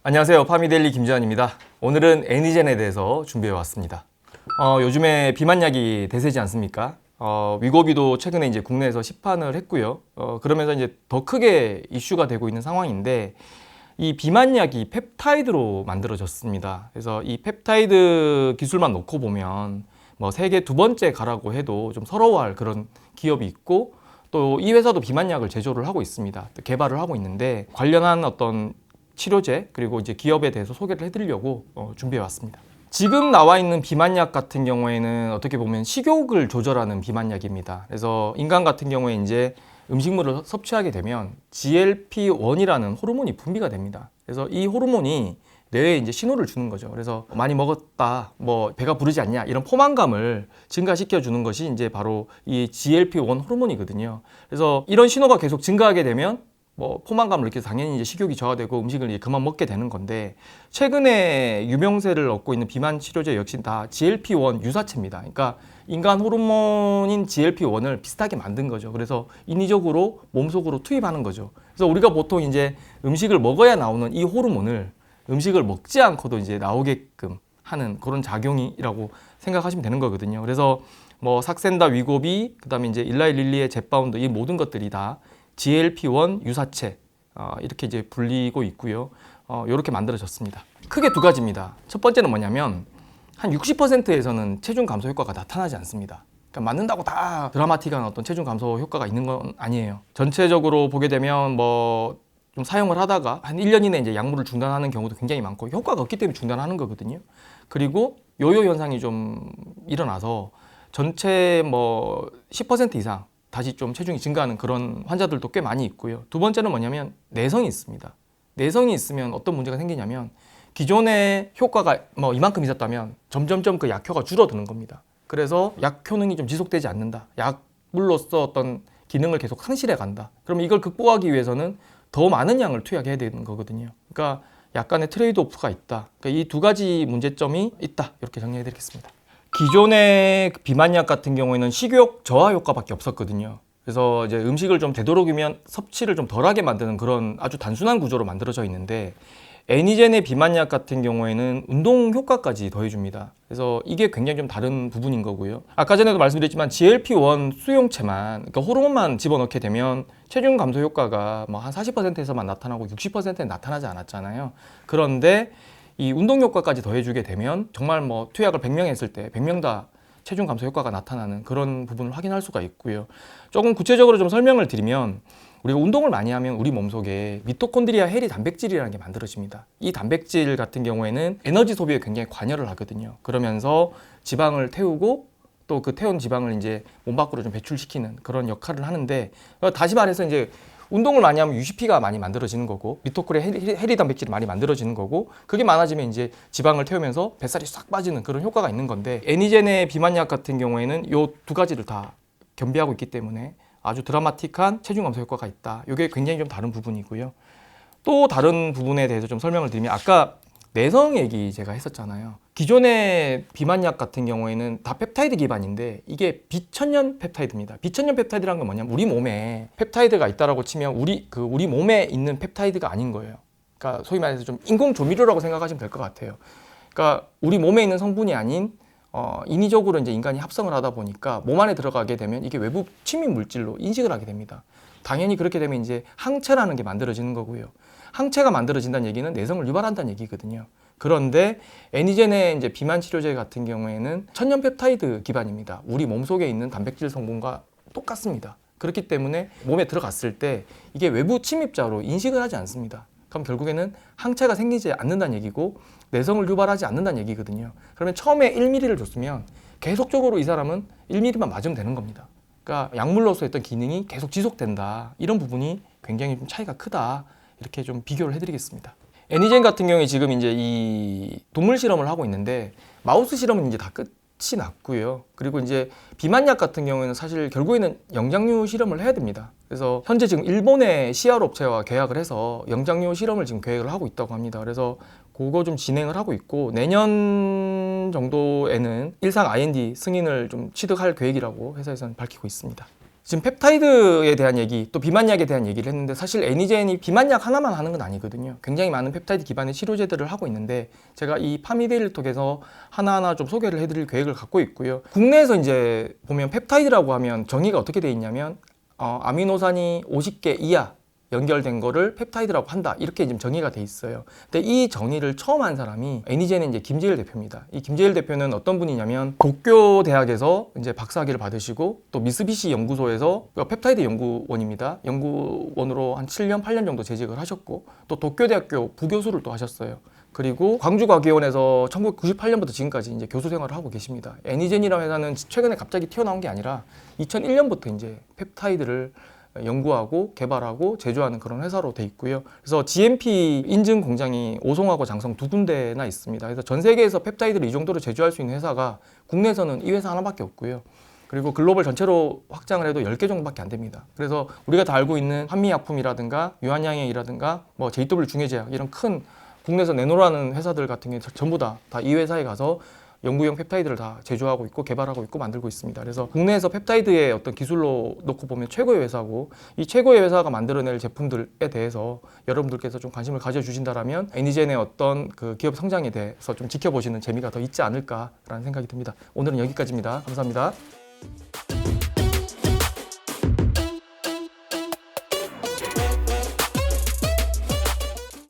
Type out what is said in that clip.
안녕하세요. 파미데일리 김지환입니다. 오늘은 애니젠에 대해서 준비해 왔습니다. 요즘에 비만약이 대세지 않습니까? 위고비도 최근에 이제 국내에서 시판을 했고요. 그러면서 이제 더 크게 이슈가 되고 있는 상황인데 이 비만약이 펩타이드로 만들어졌습니다. 그래서 이 펩타이드 기술만 놓고 보면 뭐 세계 두 번째 가라고 해도 좀 서러워할 그런 기업이 있고 또 이 회사도 비만약을 제조를 하고 있습니다. 개발을 하고 있는데 관련한 어떤 치료제 그리고 이제 기업에 대해서 소개를 해드리려고 준비해 왔습니다. 지금 나와 있는 비만약 같은 경우에는 어떻게 보면 식욕을 조절하는 비만약입니다. 그래서 인간 같은 경우에 이제 음식물을 섭취하게 되면 GLP-1이라는 호르몬이 분비가 됩니다. 그래서 이 호르몬이 뇌에 이제 신호를 주는 거죠. 그래서 많이 먹었다, 뭐 배가 부르지 않냐 이런 포만감을 증가시켜 주는 것이 이제 바로 이 GLP-1 호르몬이거든요. 그래서 이런 신호가 계속 증가하게 되면 뭐 포만감을 느껴서 당연히 이제 식욕이 저하되고 음식을 이제 그만 먹게 되는 건데 최근에 유명세를 얻고 있는 비만 치료제 역시 다 GLP-1 유사체입니다. 그러니까 인간 호르몬인 GLP-1을 비슷하게 만든 거죠. 그래서 인위적으로 몸속으로 투입하는 거죠. 그래서 우리가 보통 이제 음식을 먹어야 나오는 이 호르몬을 음식을 먹지 않고도 이제 나오게끔 하는 그런 작용이라고 생각하시면 되는 거거든요. 그래서 뭐 삭센다, 위고비, 그다음에 이제 일라이 릴리의 젯바운드 이 모든 것들이 다 GLP-1 유사체 이렇게 이제 불리고 있고요. 이렇게 만들어졌습니다. 크게 두 가지입니다. 첫 번째는 뭐냐면 한 60%에서는 체중 감소 효과가 나타나지 않습니다. 그러니까 맞는다고 다 드라마틱한 어떤 체중 감소 효과가 있는 건 아니에요. 전체적으로 보게 되면 뭐 좀 사용을 하다가 한 1년 이내에 이제 약물을 중단하는 경우도 굉장히 많고 효과가 없기 때문에 중단하는 거거든요. 그리고 요요 현상이 좀 일어나서 전체 뭐 10% 이상 다시 좀 체중이 증가하는 그런 환자들도 꽤 많이 있고요. 두 번째는 뭐냐면 내성이 있습니다. 내성이 있으면 어떤 문제가 생기냐면 기존의 효과가 뭐 이만큼 있었다면 점점점 그 약효가 줄어드는 겁니다. 그래서 약 효능이 좀 지속되지 않는다. 약물로서 어떤 기능을 계속 상실해 간다. 그러면 이걸 극복하기 위해서는 더 많은 양을 투약해야 되는 거거든요. 그러니까 약간의 트레이드 오프가 있다. 그러니까 이 두 가지 문제점이 있다. 이렇게 정리해 드리겠습니다. 기존의 비만약 같은 경우에는 식욕 저하 효과밖에 없었거든요. 그래서 이제 음식을 좀 되도록이면 섭취를 좀 덜하게 만드는 그런 아주 단순한 구조로 만들어져 있는데 애니젠의 비만약 같은 경우에는 운동 효과까지 더해줍니다. 그래서 이게 굉장히 좀 다른 부분인 거고요. 아까 전에도 말씀드렸지만 GLP-1 수용체만, 그러니까 호르몬만 집어넣게 되면 체중 감소 효과가 뭐 한 40%에서만 나타나고 60%는 나타나지 않았잖아요. 그런데 이 운동 효과까지 더해주게 되면 정말 뭐 투약을 100명 했을 때 100명 다 체중 감소 효과가 나타나는 그런 부분을 확인할 수가 있고요. 조금 구체적으로 좀 설명을 드리면 우리가 운동을 많이 하면 우리 몸속에 미토콘드리아 해리 단백질이라는 게 만들어집니다. 이 단백질 같은 경우에는 에너지 소비에 굉장히 관여를 하거든요. 그러면서 지방을 태우고 또 그 태운 지방을 이제 몸 밖으로 좀 배출시키는 그런 역할을 하는데 다시 말해서 이제 운동을 많이 하면 UCP가 많이 만들어지는 거고 미토콘드리아 해리 단백질이 많이 만들어지는 거고 그게 많아지면 이제 지방을 태우면서 뱃살이 싹 빠지는 그런 효과가 있는 건데 애니젠의 비만약 같은 경우에는 요 두 가지를 다 겸비하고 있기 때문에 아주 드라마틱한 체중 감소 효과가 있다. 이게 굉장히 좀 다른 부분이고요. 또 다른 부분에 대해서 좀 설명을 드리면 아까 내성 얘기 제가 했었잖아요. 기존의 비만약 같은 경우에는 다 펩타이드 기반인데 이게 비천연 펩타이드입니다. 비천연 펩타이드라는 건 뭐냐면 우리 몸에 펩타이드가 있다라고 치면 우리 몸에 있는 펩타이드가 아닌 거예요. 그러니까 소위 말해서 좀 인공 조미료라고 생각하시면 될 것 같아요. 그러니까 우리 몸에 있는 성분이 아닌 인위적으로 이제 인간이 합성을 하다 보니까 몸 안에 들어가게 되면 이게 외부 침입 물질로 인식을 하게 됩니다. 당연히 그렇게 되면 이제 항체라는 게 만들어지는 거고요. 항체가 만들어진다는 얘기는 내성을 유발한다는 얘기거든요. 그런데 애니젠의 이제 비만 치료제 같은 경우에는 천연 펩타이드 기반입니다. 우리 몸속에 있는 단백질 성분과 똑같습니다. 그렇기 때문에 몸에 들어갔을 때 이게 외부 침입자로 인식을 하지 않습니다. 그럼 결국에는 항체가 생기지 않는다는 얘기고 내성을 유발하지 않는다는 얘기거든요. 그러면 처음에 1mm를 줬으면 계속적으로 이 사람은 1mm만 맞으면 되는 겁니다. 그러니까 약물로서 했던 기능이 계속 지속된다. 이런 부분이 굉장히 좀 차이가 크다. 이렇게 좀 비교를 해드리겠습니다. 애니젠 같은 경우에 지금 이제 이 동물 실험을 하고 있는데 마우스 실험은 이제 다 끝이 났고요. 그리고 이제 비만약 같은 경우에는 사실 결국에는 영장류 실험을 해야 됩니다. 그래서 현재 지금 일본의 CR 업체와 계약을 해서 영장류 실험을 지금 계획을 하고 있다고 합니다. 그래서 그거 좀 진행을 하고 있고 내년 정도에는 일상 IND 승인을 좀 취득할 계획이라고 회사에서는 밝히고 있습니다. 지금 펩타이드에 대한 얘기, 또 비만약에 대한 얘기를 했는데 사실 애니젠이 비만약 하나만 하는 건 아니거든요. 굉장히 많은 펩타이드 기반의 치료제들을 하고 있는데 제가 이 파미데이를 통해서 하나하나 좀 소개를 해드릴 계획을 갖고 있고요. 국내에서 이제 보면 펩타이드라고 하면 정의가 어떻게 돼 있냐면 아미노산이 50개 이하 연결된 거를 펩타이드라고 한다. 이렇게 지금 정의가 돼 있어요. 근데 이 정의를 처음 한 사람이 애니젠의 이제 김재일 대표입니다. 이 김재일 대표는 어떤 분이냐면 도쿄 대학에서 이제 박사학위를 받으시고 또 미쓰비시 연구소에서 펩타이드 연구원입니다. 연구원으로 한 7년, 8년 정도 재직을 하셨고 또 도쿄대학교 부교수를 또 하셨어요. 그리고 광주과기원에서 1998년부터 지금까지 이제 교수 생활을 하고 계십니다. 애니젠이라는 회사는 최근에 갑자기 튀어나온 게 아니라 2001년부터 이제 펩타이드를 연구하고 개발하고 제조하는 그런 회사로 돼 있고요. 그래서 GMP 인증 공장이 오송하고 장성 두 군데나 있습니다. 그래서 전 세계에서 펩타이드를 이 정도로 제조할 수 있는 회사가 국내에서는 이 회사 하나밖에 없고요. 그리고 글로벌 전체로 확장을 해도 10개 정도밖에 안 됩니다. 그래서 우리가 다 알고 있는 한미약품이라든가 유한양행이라든가 뭐 JW 중해제약 이런 큰 국내에서 내놓으라는 회사들 같은 게 전부 다 이 회사에 가서 연구용 펩타이드를 다 제조하고 있고 개발하고 있고 만들고 있습니다. 그래서 국내에서 펩타이드의 어떤 기술로 놓고 보면 최고의 회사고 이 최고의 회사가 만들어낼 제품들에 대해서 여러분들께서 좀 관심을 가져주신다라면 애니젠의 어떤 그 기업 성장에 대해서 좀 지켜보시는 재미가 더 있지 않을까라는 생각이 듭니다. 오늘은 여기까지입니다. 감사합니다.